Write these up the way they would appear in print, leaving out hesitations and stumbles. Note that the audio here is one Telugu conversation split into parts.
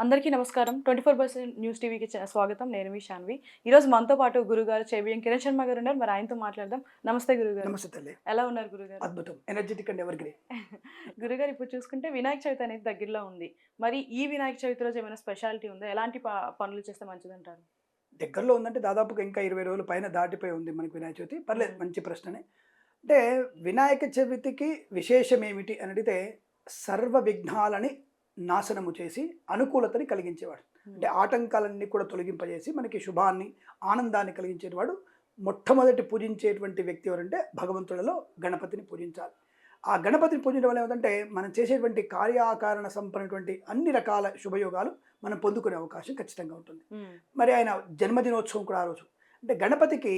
అందరికీ నమస్కారం. 24/7 న్యూస్ టీవీకి స్వాగతం. నేను మీ శాన్వి. ఈరోజు మనతో పాటు గురుగారు చెబిఎన్ కిరణ్ శర్మ గారు ఉన్నారు. మరి ఆయనతో మాట్లాడదాం. నమస్తే గురుగారు. నమస్తే తల్లి. ఎలా ఉన్నారు గురుగారు? అద్భుతం. Energetic and ever green. గురుగారు ఇప్పుడు చూసుకుంటే వినాయక చవితి అనేది దగ్గరలో ఉంది. మరి ఈ వినాయక చవితి రోజు ఏమైనా స్పెషాలిటీ ఉందా? ఎలాంటి పనులు చేస్తే మంచిదంటారు? దగ్గరలో ఉందంటే దాదాపుగా ఇంకా 20 రోజుల పైన దాటిపోయి ఉంది మనకి వినాయక చవితి. పర్లేదు, హ్మ్. మంచి ప్రశ్ననే. అంటే వినాయక చవితికి విశేషం ఏమిటి అని అడిగితే సర్వ విఘ్నాలని నాశనము చేసి అనుకూలతని కలిగించేవాడు. హ్మ్. అంటే ఆటంకాలన్నీ కూడా తొలగింపజేసి మనకి శుభాన్ని, ఆనందాన్ని కలిగించేవాడు. మొట్టమొదటి పూజించేటువంటి వ్యక్తి ఎవరంటే భగవంతులలో గణపతిని పూజించాలి. ఆ గణపతిని పూజించడం వల్ల ఏమిటంటే మనం చేసేటువంటి కార్యాకారణ సంపన్నటువంటి అన్ని రకాల శుభయోగాలు మనం పొందుకునే అవకాశం ఖచ్చితంగా ఉంటుంది. హ్మ్. మరి ఆయన జన్మదినోత్సవం కూడా ఆ రోజు. అంటే గణపతికి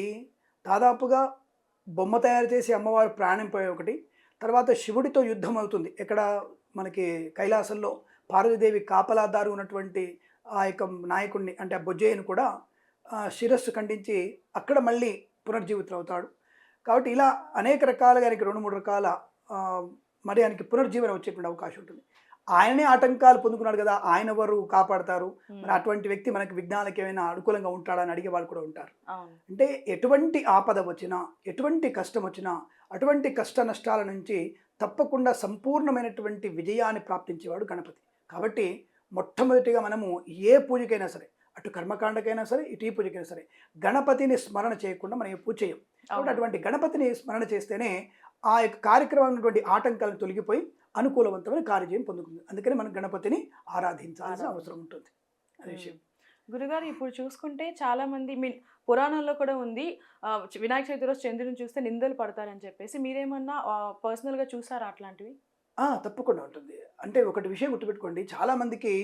దాదాపుగా బొమ్మ తయారు చేసి అమ్మవారు ప్రాణం పోయే ఒకటి. తర్వాత శివుడితో యుద్ధం అవుతుంది. ఎక్కడ మనకి కైలాసంలో పార్వతీదేవి కాపలాదారు ఉన్నటువంటి ఆ యొక్క నాయకుడిని అంటే ఆ బొజ్జయ్యను కూడా శిరస్సు ఖండించి అక్కడ మళ్ళీ పునర్జీవితం అవుతాడు. కాబట్టి ఇలా అనేక రకాలుగా ఆయనకి 2, 3 రకాల మరి ఆయనకి పునర్జీవనం వచ్చేటువంటి అవకాశం ఉంటుంది. ఆయనే ఆటంకాలు పొందుకున్నాడు కదా, ఆయన ఎవరు కాపాడతారు? మరి హ్మ్. అటువంటి వ్యక్తి మనకి విఘ్నాలకి ఏమైనా అనుకూలంగా ఉంటాడా అని అడిగే వాళ్ళు కూడా ఉంటారు. అవును. అంటే ఎటువంటి ఆపద వచ్చినా, ఎటువంటి కష్టం వచ్చినా, అటువంటి కష్ట నష్టాల నుంచి తప్పకుండా సంపూర్ణమైనటువంటి విజయాన్ని ప్రాప్తించేవాడు గణపతి. కాబట్టి మొట్టమొదటిగా మనము ఏ పూజకైనా సరే, అటు కర్మకాండకైనా సరే, ఇటు ఈ పూజకైనా సరే, గణపతిని స్మరణ చేయకుండా మనం ఏ పూజ చేయం. కాబట్టి అవును. అటువంటి గణపతిని స్మరణ చేస్తేనే ఆ యొక్క కార్యక్రమం ఉన్నటువంటి ఆటంకాలను తొలగిపోయి అనుకూలవంతమైన కార్యజయం పొందుతుంది. అందుకని మనం గణపతిని ఆరాధించాల్సిన అవసరం ఉంటుంది. అదే హ్మ్. విషయం. గురుగారు ఇప్పుడు చూసుకుంటే చాలా మంది పురాణాల్లో కూడా ఉంది. వినాయక చవితి రోజు చంద్రుడిని చూస్తే నిందలు పడతారని చెప్పేసి. మీరేమన్నా పర్సనల్‌గా చూసారా అట్లాంటివి? తప్పకుండా ఉంటుంది. అంటే ఒకటి విషయం గుర్తుపెట్టుకోండి. చాలామందికి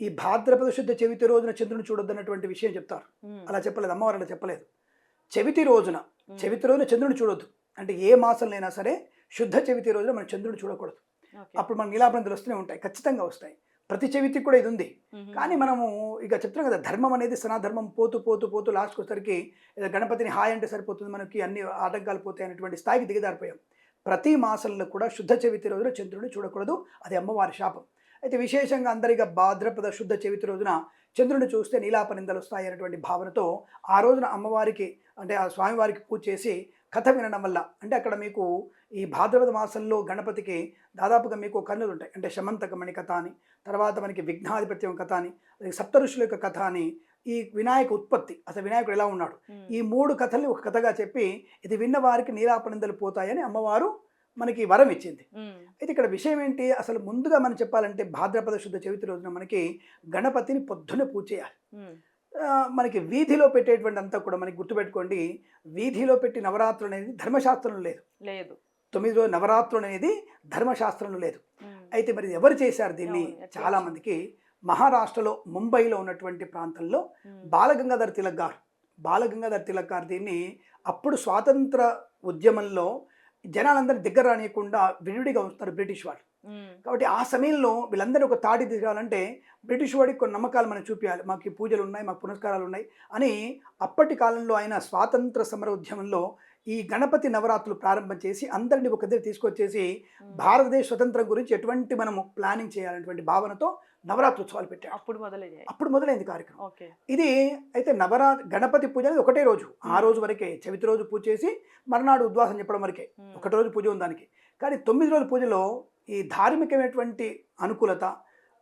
ఈ భాద్రపద శుద్ధ చవితి రోజున చంద్రుడిని చూడొద్దన్నటువంటి విషయం చెప్తారు. హ్మ్. అలా చెప్పలేదు. అమ్మవారు అలా చెప్పలేదు. చెవితి రోజున, హ్మ్. చెవితి రోజున చంద్రుడిని చూడొద్దు. అంటే ఏ మాసంలో అయినా సరే శుద్ధ చవితి రోజున మనం చంద్రుడిని చూడకూడదు. ఓకే. అప్పుడు మనకు నీలాపనింతలు వస్తూనే ఉంటాయి. ఖచ్చితంగా వస్తాయి. ప్రతి చెవితికి కూడా ఇది ఉంది. కానీ హుహుహు. మనము ఇక చెప్తున్నాం కదా, ధర్మం అనేది సనాధర్మం పోతూ పోతూ పోతూ లాస్ట్‌కి వచ్చేసరికి ఏదో గణపతిని హాయ్ అంటే సరిపోతుంది, మనకి అన్ని ఆటంకాలు పోతాయి అనేటువంటి స్థాయికి దిగజారిపోయాం. ప్రతి మాసంలో కూడా శుద్ధ చవితి రోజున చంద్రుడిని చూడకూడదు. అది అమ్మవారి శాపం. అయితే విశేషంగా అందరిగా భాద్రపద శుద్ధ చవితి రోజున చంద్రుడిని చూస్తే నీలాపనిందలు వస్తాయి అనేటువంటి భావనతో ఆ రోజున అమ్మవారికి అంటే ఆ స్వామివారికి పూజ చేసి కథ వినడం వల్ల, అంటే అక్కడ మీకు ఈ భాద్రపద మాసంలో గణపతికి దాదాపుగా మీకు కన్నులు ఉంటాయి. అంటే శమంతకమణి కథ అని, తర్వాత మనకి విఘ్నాధిపత్యం కథ అని, సప్త ఋషుల యొక్క కథ అని, ఈ వినాయక ఉత్పత్తి అసలు వినాయకుడు ఎలా ఉన్నాడు, హ్మ్. ఈ 3 కథల్ని ఒక కథగా చెప్పి ఇది విన్న వారికి నీలాపనిందలు పోతాయని అమ్మవారు మనకి వరం ఇచ్చింది. హ్మ్. అయితే ఇక్కడ విషయం ఏంటి, అసలు ముందుగా మనం చెప్పాలంటే భాద్రపద శుద్ధ చవితి రోజున మనకి గణపతిని పొద్దున్నే పూజ చేయాలి. హ్మ్. మనకి వీధిలో పెట్టేటువంటి అంతా కూడా మనకి గుర్తుపెట్టుకోండి, వీధిలో పెట్టి నవరాత్రులు అనేది ధర్మశాస్త్రంలో లేదు. లేదు. 9 రోజులు నవరాత్రులు అనేది ధర్మశాస్త్రంలో లేదు. హ్మ్. అయితే మరి ఎవరు చేశారు దీన్ని? అవును. ఎట్లా చాలామందికి మహారాష్ట్రలో ముంబైలో ఉన్నటువంటి ప్రాంతంలో హ్మ్. బాలగంగాధర్ తిలక్ గారు దీన్ని అప్పుడు స్వాతంత్ర ఉద్యమంలో జనాలందరినీ దగ్గర రానియకుండా విడివిడిగా ఉంచుతారు బ్రిటిష్ వాళ్ళు. హ్మ్. కాబట్టి ఆ సమయంలో వీళ్ళందరూ ఒక తాటి దిగాలంటే బ్రిటిష్ వాడికి కొన్ని నమ్మకాలు మనం చూపించాలి. మాకు ఈ పూజలు ఉన్నాయి, మాకు పునస్కారాలు ఉన్నాయి అని అప్పటి కాలంలో ఆయన స్వాతంత్ర సమర ఉద్యమంలో ఈ గణపతి నవరాత్రులు ప్రారంభం చేసి అందరినీ ఒక దగ్గర తీసుకొచ్చేసి హ్మ్. భారతదేశ స్వతంత్రం గురించి ఎటువంటి మనము ప్లానింగ్ చేయాలనేటువంటి భావనతో నవరాత్రోత్సవాలు పెట్టాడు. అప్పుడు మొదలైంది కార్యక్రమం. ఓకే. ఇది అయితే గణపతి పూజ అనేది ఒకటే రోజు, ఆ రోజు వరకే, చవితి రోజు పూజ చేసి మర్నాడు ఉద్వాసం చెప్పడం వరకే, హ్మ్. ఒకటి రోజు పూజ ఉంది దానికి. కానీ 9 రోజుల పూజలో ఈ ధార్మికమైనటువంటి అనుకూలత,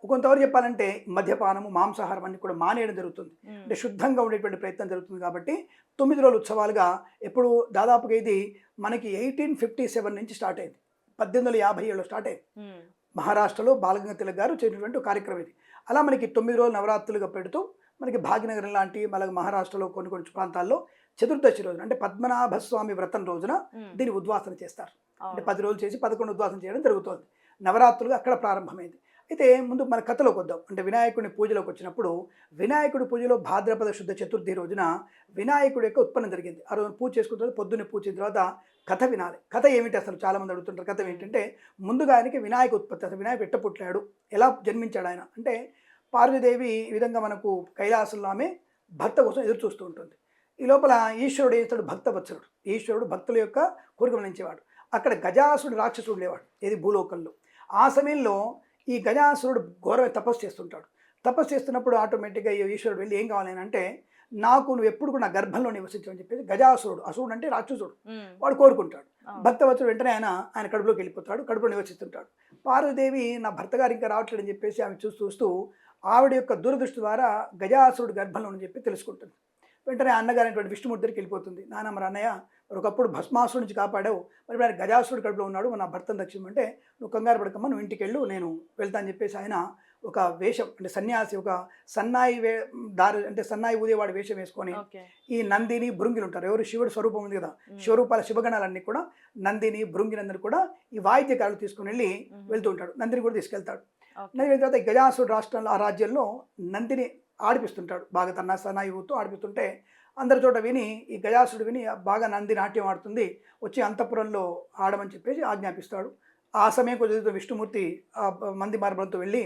కొంతవరకు చెప్పాలంటే మద్యపానము, మాంసాహారం అన్ని కూడా మానేయడం జరుగుతుంది. హ్మ్. అంటే శుద్ధంగా ఉండేటువంటి ప్రయత్నం జరుగుతుంది. కాబట్టి 9 రోజుల ఉత్సవాలుగా ఎప్పుడు దాదాపుగా ఇది మనకి 1857 నుంచి స్టార్ట్ అయింది. 1857లో స్టార్ట్ అయింది. హ్మ్. మహారాష్ట్రలో బాలగంగాధర్ తిలక్ గారు చేసినటువంటి ఒక కార్యక్రమం ఇది. అలా మనకి 9 రోజులు నవరాత్రులుగా పెడుతూ మనకి భాగ్యనగరం లాంటి అలాగే మహారాష్ట్రలో కొన్ని ప్రాంతాల్లో చతుర్దశి రోజున అంటే పద్మనాభ స్వామి వ్రతం రోజున హ్మ్. దీన్ని ఉద్వాసన చేస్తారు. అంటే అవును. 10 రోజులు చేసి 11 ఉద్వాసన చేయడం జరుగుతుంది. నవరాత్రులుగా అక్కడ ప్రారంభమైంది. అయితే ముందు మన కథలోకి వద్దాం. అంటే వినాయకుడి పూజలోకి వచ్చినప్పుడు వినాయకుడి పూజలో భాద్రపద శుద్ధ చతుర్థి రోజున వినాయకుడి యొక్క ఉత్పన్నం జరిగింది. ఆ రోజు పూజ చేసుకున్న తర్వాత పొద్దున్నే పూజ చేసిన తర్వాత కథ వినాలి. కథ ఏమిటి అసలు చాలామంది అడుగుతుంటారు. కథ ఏంటంటే ముందుగా ఆయనకి వినాయక ఉత్పత్తి, అసలు వినాయకుడు ఎట్ట పుట్టాడు, ఎలా జన్మించాడు ఆయన అంటే, పార్వతీదేవి ఈ విధంగా మనకు కైలాసంలో ఆమె భర్త కోసం ఎదురు చూస్తూ ఉంటుంది. ఈ లోపల ఈశ్వరుడు ఏం చేస్తాడు, భక్తవత్సలుడు. ఈశ్వరుడు భక్తుల యొక్క కోరిక మన్నించేవాడు. అక్కడ గజాసురుడు రాక్షసుడు లేవాడు, ఏది భూలోకంలో. ఆ సమయంలో ఈ గజాసురుడు ఘోరమైన తపస్సు చేస్తుంటాడు. తపస్సు చేస్తున్నప్పుడు ఆటోమేటిక్గా ఈ ఈశ్వరుడు వెళ్ళి ఏం కావాలి అని అంటే, నాకు నువ్వు ఎప్పుడు కూడా నా గర్భంలో నివసించమని చెప్పేసి గజాసురుడు, అసురుడు అంటే రాక్షసుడు, వాడు కోరుకుంటాడు. భక్తవత్సరుడు వెంటనే ఆయన కడుపులోకి వెళ్ళిపోతాడు, కడుపులో నివసిస్తుంటాడు. పార్వతీదేవి నా భర్త గారు ఇంకా రావట్లేదని చెప్పేసి ఆమె చూస్తూ ఆవిడ యొక్క దూరదృష్టి ద్వారా గజాసురుడు గర్భంలో అని చెప్పి తెలుసుకుంటుంది. వెంటనే అన్నగారైనటువంటి విష్ణుమూర్తి దగ్గరికి వెళ్ళిపోతుంది. నాన్న మరి అన్నయ్య ఒకప్పుడు భస్మాసురుడి నుంచి కాపాడావు, మరి ఆయన గజాసురుడు కడుపులో ఉన్నాడు, నా భర్తను రక్షించమంటే నువ్వు కంగారు పడకమ్మా, నువ్వు ఇంటికి వెళ్ళు, నేను వెళ్తా అని చెప్పేసి ఆయన ఒక వేషం అంటే సన్యాసి, ఒక సన్నాయి అంటే సన్నాయి ఊదేవాడి వేషం వేసుకొని ఈ నందిని భృంగిలు ఉంటారు, ఎవరు శివుడు స్వరూపం ఉంది కదా, శివరూపాల శివగణాలన్నీ కూడా నందిని భృంగిలందరూ కూడా ఈ వాయిద్యకారులు తీసుకుని వెళ్ళి వెళ్తూ ఉంటాడు. నందిని కూడా తీసుకెళ్తాడు. నంది వెళ్ళిన తర్వాత గజాసురుడు రాష్ట్రంలో ఆ రాజ్యంలో నందిని ఆడిపిస్తుంటాడు, బాగా తన సన్నాయి ఊతో ఆడిపిస్తుంటే అందరి చోట విని ఈ గజాసురుడు విని బాగా నంది నాట్యం ఆడుతుంది, వచ్చి అంతఃపురంలో ఆడమని చెప్పేసి ఆజ్ఞాపిస్తాడు. ఆ సమయం కొంచెం విష్ణుమూర్తి ఆ మంది మార్బలంతో వెళ్ళి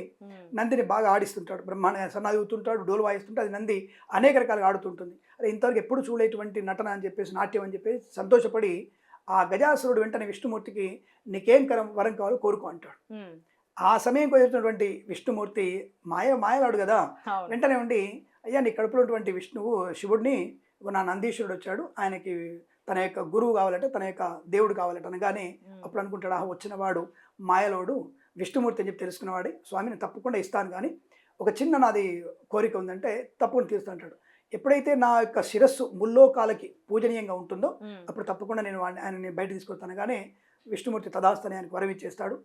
నందిని బాగా ఆడిస్తుంటాడు, బ్రహ్మాండ సన్నాయి ఊతుంటాడు, డోలు వాయిస్తుంటే అది నంది అనేక రకాలుగా ఆడుతుంటుంది. అదే ఇంతవరకు ఎప్పుడు చూడలేటువంటి నటన అని చెప్పేసి, నాట్యం అని చెప్పేసి సంతోషపడి ఆ గజాసురుడు వెంటనే విష్ణుమూర్తికి నీకేం వరం కావాలో కోరుకో అంటాడు. ఆ సమయం కుదిరినటువంటి విష్ణుమూర్తి మాయలాడు కదా, వెంటనే ఉండి అయ్యా నీ కడుపులో ఉన్నటువంటి విష్ణువు శివుడిని నా నందీశ్వరుడు వచ్చాడు, ఆయనకి తన యొక్క గురువు కావాలంటే, తన యొక్క దేవుడు కావాలంటే అనగానే అప్పుడు అనుకుంటాడు, వచ్చిన వాడు మాయలోడు విష్ణుమూర్తి అని చెప్పి తెలుసుకున్నవాడి, స్వామిని తప్పకుండా ఇస్తాను, కానీ ఒక చిన్న నాది కోరిక ఉందంటే తప్పకుండా తీరుస్తా అంటాడు. ఎప్పుడైతే నా యొక్క శిరస్సు ముల్లోకాలకి పూజనీయంగా ఉంటుందో అప్పుడు తప్పకుండా నేను ఆయనని బయట తీసుకొస్తాను. కానీ విష్ణుమూర్తి తదాస్తని ఆయనకు వరం ఇచ్చేస్తాడు.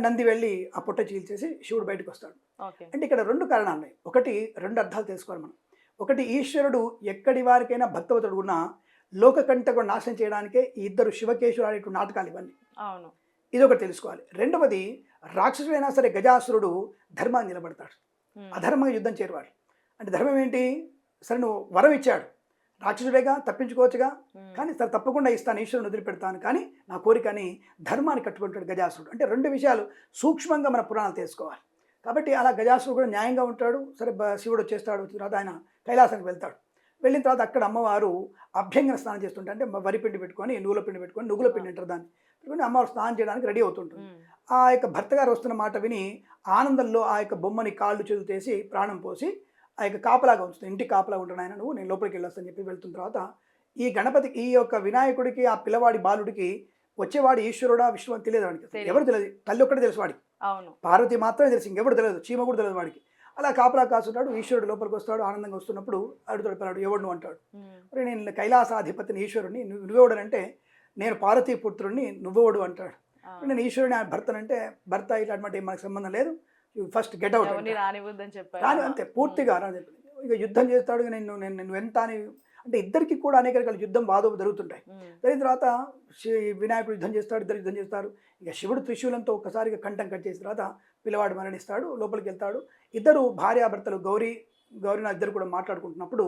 నంది వెళ్ళి ఆ పొట్ట చీల్చేసి శివుడు బయటకు వస్తాడు. అంటే ఇక్కడ రెండు కారణాలు ఉన్నాయి. ఒకటి, రెండు అర్థాలు తెలుసుకోవాలి మనం. ఒకటి, ఈశ్వరుడు ఎక్కడి వారికైనా భక్తవతుడు ఉన్నా లోకకంటకు నాశనం చేయడానికే ఈ ఇద్దరు శివకేశవుడు ఆడేటువంటి నాటకాలు ఇవన్నీ. అవును, ఇది ఒకటి తెలుసుకోవాలి. రెండవది, రాక్షసుడైనా సరే గజాసురుడు ధర్మాన్ని నిలబడతాడు, అధర్మంగా యుద్ధం చేరువాడు. అంటే ధర్మం ఏంటి, సరే నువ్వు వరం ఇచ్చాడు, రాక్షసుడేగా తప్పించుకోవచ్చుగా, కానీ సరే తప్పకుండా ఇస్తాను, ఈశ్వరుని వదిలిపెడతాను, కానీ నా కోరికని ధర్మాన్ని కట్టుకుంటాడు గజాసురుడు. అంటే రెండు విషయాలు సూక్ష్మంగా మన పురాణాలు తెలుసుకోవాలి. కాబట్టి అలా గజాసురుడు కూడా న్యాయంగా ఉంటాడు. సరే శివుడు వచ్చేస్తాడు, తర్వాత ఆయన కైలాసానికి వెళ్తాడు. వెళ్ళిన తర్వాత అక్కడ అమ్మవారు అభ్యంగన స్నానం చేస్తుంటే, అంటే వరిపిండి పెట్టుకొని నువ్వుల పిండి పెట్టుకొని, నువ్వుల పిండి అంటారు దాన్ని పెట్టుకొని అమ్మవారు స్నానం చేయడానికి రెడీ అవుతుంటుంది. ఆ యొక్క భర్త గారు వస్తున్న మాట విని ఆనందంలో ఆ యొక్క బొమ్మని కాళ్ళు చేతులు తీసి ప్రాణం పోసి ఆ యొక్క కాపలాగా ఉంచుతుంది. ఇంటికి కాపలా ఉంటాను ఆయన, నువ్వు నేను లోపలికి వెళ్ళొస్తాను చెప్పి వెళ్తున్న తర్వాత ఈ గణపతికి, ఈ యొక్క వినాయకుడికి, ఆ పిల్లవాడి బాలుడికి వచ్చేవాడు ఈశ్వరుడా విష్ణువు అని తెలియదు వాడికి, ఎవరు తెలియదు, తల్లి ఒక్కటే తెలుసు వాడికి, పార్వతి మాత్రమే తెలుసు, ఇంకెవరు తెలియదు, చీమ కూడా తెలియదు వాడికి. అలా కాపలా కాస్తుంటాడు. ఈశ్వరుడు లోపలికి వస్తాడు, ఆనందంగా వస్తున్నప్పుడు అడుగుతాడు, పిల్లాడు ఎవడు నువ్వు అంటాడు. మరి నేను కైలాసాధిపతిని ఈశ్వరుడిని, నువ్వెవడనంటే నేను పార్వతీ పుత్రుడిని, నువ్వెవడు అంటాడు. నేను ఈశ్వరుని భర్తనంటే, భర్త ఇట్లాంటి మనకు సంబంధం లేదు, ఫస్ట్ గెట్ అవుట్ రాని, అంతే పూర్తిగా రాని. ఇక యుద్ధం చేస్తాడు, నేను ఎంత అని, అంటే ఇద్దరికి కూడా అనేక రకాల యుద్ధం వాదోపు జరుగుతుంటాయి. జరిగిన తర్వాత వినాయకుడు యుద్ధం చేస్తాడు, ఇద్దరు యుద్ధం చేస్తారు. ఇక శివుడు త్రిశూలంతో ఒక్కసారిగా కంఠం కట్ చేసిన తర్వాత పిల్లవాడు మరణిస్తాడు, లోపలికి వెళ్తాడు. ఇద్దరు భార్యాభర్తలు గౌరీనాథ్ ఇద్దరు కూడా మాట్లాడుకుంటున్నప్పుడు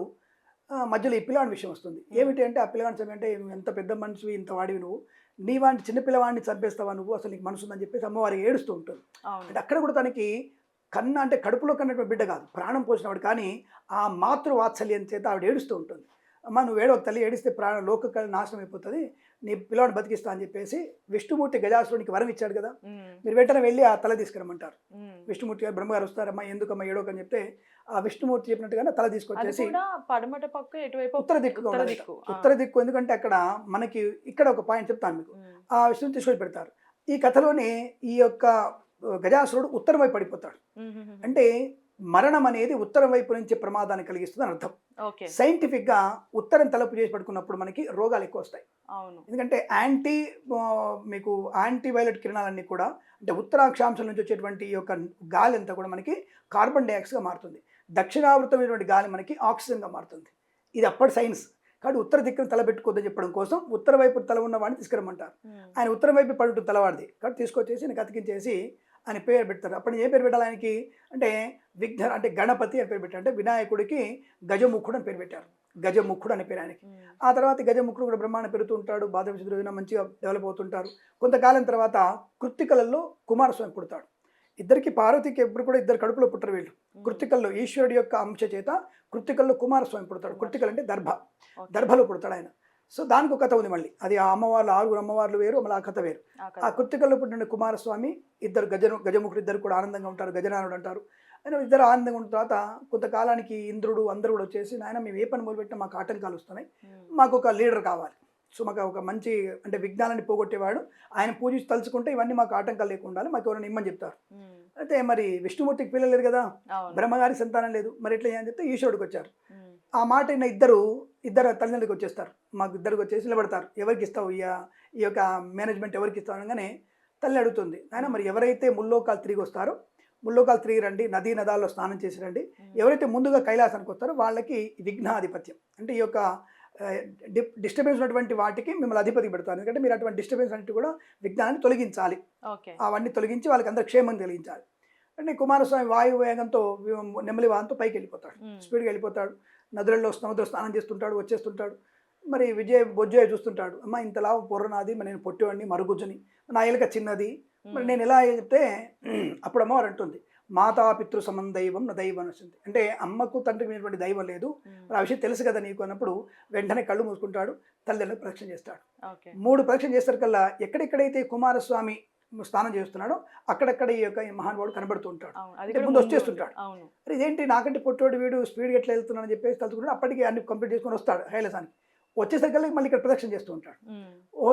మధ్యలో ఈ పిల్లవాడి విషయం వస్తుంది. ఏమిటి అంటే, ఆ పిల్లవాడిని చంపంటే నువ్వు ఎంత పెద్ద మనిషివి, ఇంత వాడివి నువ్వు, నీ వాడిని చిన్న పిల్లవాడిని చంపేస్తావా నువ్వు, అసలు నీకు మనసు ఉందని చెప్పేసి అమ్మవారికి ఏడుస్తూ ఉంటుంది. అంటే అక్కడ కూడా తనకి కన్న అంటే కడుపులో కన్నటువంటి బిడ్డ కాదు, ప్రాణం పోసినవాడు, కానీ ఆ మాతృవాత్సల్యం చేత ఆవిడ ఏడుస్తూ ఉంటుంది. అమ్మ నువ్వు ఏడవ తల్లి, ఏడిస్తే లోక నాశనం అయిపోతుంది, నీ పిల్లవాడిని బతికిస్తా అని చెప్పేసి విష్ణుమూర్తి గజాసురునికి వరం ఇచ్చాడు కదా, మీరు వెంటనే వెళ్ళి ఆ తల తీసుకురమ్మంటారు. విష్ణుమూర్తి గారు బ్రహ్మగారు వస్తారమ్మా, ఎందుకమ్మా ఏడోకని చెప్తే ఆ విష్ణుమూర్తి చెప్పినట్టుగానే తల తీసుకొచ్చేసి పడమట పక్క ఎటువైపు ఉత్తర దిక్కు, ఎందుకంటే అక్కడ మనకి ఇక్కడ ఒక పాయింట్ చెప్తాను మీకు. ఆ విష్ణుని తీసుకొని పెడతారు. ఈ కథలోనే ఈ యొక్క గజాసురుడు ఉత్తరం వైపు పడిపోతాడు. అంటే మరణం అనేది ఉత్తరం వైపు నుంచి ప్రమాదాన్ని కలిగిస్తుందని అర్థం. సైంటిఫిక్ గా ఉత్తరం తలుపు చేసి పడుకున్నప్పుడు మనకి రోగాలు ఎక్కువ వస్తాయి. ఎందుకంటే మీకు యాంటీవైలెట్ కిరణాలన్నీ కూడా, అంటే ఉత్తరాక్షాంశం నుంచి వచ్చేటువంటి ఈ యొక్క గాలి అంతా కూడా మనకి కార్బన్ డైఆక్సైడ్గా మారుతుంది, దక్షిణావృతమైనటువంటి గాలి మనకి ఆక్సిజన్గా మారుతుంది. ఇది అప్పటి సైన్స్. కాబట్టి ఉత్తర దిక్కును తల పెట్టుకోవద్దని చెప్పడం కోసం ఉత్తర వైపు తల ఉన్న వాడిని తీసుకురమ్మంటారు. ఆయన ఉత్తరం వైపు పడుతుంది తలవాడిది, కాబట్టి తీసుకొచ్చేసి ఆయన అతికించేసి ఆయన పేరు పెడతారు. అప్పుడు ఏ పేరు పెట్టాలి ఆయనకి అంటే విఘ్న, అంటే గణపతి అని పేరు పెట్టారు. అంటే వినాయకుడికి గజముఖుడు అని పేరు పెట్టారు, గజముఖుడు అనే పేరు ఆయనకి. ఆ తర్వాత గజముఖుడు కూడా బ్రహ్మాండ పెరుగుతూ ఉంటాడు, భాద్రపద రోజున మంచిగా డెవలప్ అవుతుంటారు. కొంతకాలం తర్వాత కృత్తికలలో కుమారస్వామి పుడతాడు. ఇద్దరికి పార్వతికి ఎప్పుడు కూడా ఇద్దరు కడుపులో పుట్టరు వీళ్ళు. కృత్తికల్లో ఈశ్వరుడి యొక్క అంశ చేత కృత్తికల్లో కుమారస్వామి పుడతాడు. కృత్తికలు అంటే దర్భలో పుడతాడు ఆయన. సో దానికి ఒక కథ ఉంది మళ్ళీ, అది ఆ అమ్మవార్లు 6 అమ్మవార్లు వేరు, మళ్ళీ ఆ కథ వేరు. ఆ కృత్తికల్లో పుట్టిన కుమారస్వామి ఇద్దరు గజముఖుడు ఇద్దరు కూడా ఆనందంగా ఉంటారు, గజనానుడు అంటారు. అయినా ఇద్దరు ఆనందంగా ఉన్న తర్వాత కొంతకాలానికి ఇంద్రుడు అందరూ కూడా వచ్చేసి, నాయన మేము ఏ పని మొదలుపెట్టినా మాకు ఆటంకాలు వస్తున్నాయి, మాకు ఒక లీడర్ కావాలి. సో మాకు ఒక మంచి అంటే విఘ్నాలని పోగొట్టేవాడు, ఆయన పూజించి తలుచుకుంటే ఇవన్నీ మాకు ఆటంకాలు లేకుండా ఉండాలి, మాకు ఎవరైనా ఇమ్మని చెప్తారు. అయితే మరి విష్ణుమూర్తికి పిల్లలు లేదు కదా, బ్రహ్మగారి సంతానం లేదు, మరి ఎట్లా అని చెప్తే ఈశ్వరుడికి వచ్చారు. ఆ మాట అయిన ఇద్దరు తల్లిదండ్రులకు వచ్చేస్తారు, మాకు ఇద్దరికి వచ్చేసి నిలబడతారు. ఎవరికి ఇస్తావు ఈ యొక్క మేనేజ్మెంట్ ఎవరికి ఇస్తావు అనగానే తల్లి అడుగుతుంది, ఆయన మరి ఎవరైతే ముల్లోకాలు తిరిగి వస్తారో, ముల్లోకాలు తిరిగి రండి, నదీ నదాల్లో స్నానం చేసి రండి, ఎవరైతే ముందుగా కైలాసానికి వస్తారో వాళ్ళకి విఘ్నాధిపత్యం అంటే ఈ యొక్క డిస్టర్బెన్స్ ఉన్నటువంటి వాటికి మిమ్మల్ని అధిపతి పెడతారు. ఎందుకంటే మీరు అటువంటి డిస్టర్బెన్స్ అంటే కూడా విఘ్నాన్ని తొలగించాలి, అవన్నీ తొలగించి వాళ్ళకి అందరూ క్షేమం కలిగించాలి. అంటే కుమారస్వామి వాయు వేగంతో నెమ్మలి వాహనంతో పైకి వెళ్ళిపోతాడు, స్పీడ్గా వెళ్ళిపోతాడు, నదులలో సముద్రంలో స్నానం చేస్తుంటాడు, వచ్చేస్తుంటాడు. మరి బొజ్జయ్య చూస్తుంటాడు, అమ్మ ఇంతలా పొర్రనాది, మరి నేను పొట్టివాడిని మరుగుజ్జుని, నా ఎలుక చిన్నది, మరి నేను ఎలా చెప్తే అప్పుడు అమ్మవారు అంటుంది, మాతాపితృ సమం దైవం నా దైవం వస్తుంది. అంటే అమ్మకు తండ్రికి మించినటువంటి దైవం లేదు, మరి ఆ విషయం తెలుసు కదా నీకు అన్నప్పుడు వెంటనే కళ్ళు మూసుకుంటాడు, తల్లిదండ్రులకు ప్రదక్షిణ చేస్తాడు. 3 ప్రదక్షిణ చేస్తారు కల్లా ఎక్కడెక్కడైతే కుమారస్వామి స్నానం చేస్తున్నాడో అక్కడక్కడ ఈ యొక్క మహానుభావుడు కనబడుతూ ఉంటాడు, అంటే ముందు వచ్చేస్తుంటాడు. మరి ఇదేంటి నాకంటే పొట్టోడు వీడు స్పీడ్గా ఎట్లా వెళ్తున్నాడని చెప్పేసి తలుచుకుంటాడు. అప్పటికి అన్ని కంప్లీట్ చేసుకొని వస్తాడు కైలాసానికి. వచ్చేసరికి మళ్ళీ ఇక్కడ ప్రదక్షిణ చేస్తూ ఉంటాడు.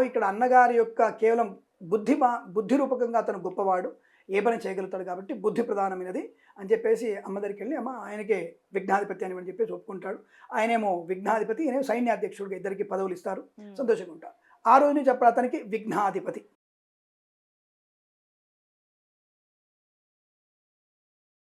ఇక్కడ అన్నగారి యొక్క కేవలం బుద్ధి రూపకంగా అతను గొప్పవాడు, ఏ పని చేయగలుగుతాడు కాబట్టి బుద్ధి ప్రధానమైనది అని చెప్పేసి అమ్మ దగ్గరికి వెళ్ళి, అమ్మ ఆయనకే విఘ్నాధిపతి అని చెప్పేసి ఒప్పుకుంటాడు. ఆయనేమో విఘ్నాధిపతి, ఈయనేమో సైన్యాధ్యక్షుడిగా, ఇద్దరికి పదవులు ఇస్తారు, సంతోషంగా ఉంటారు. ఆ రోజు నుంచి అప్పుడు అతనికి విఘ్నాధిపతి.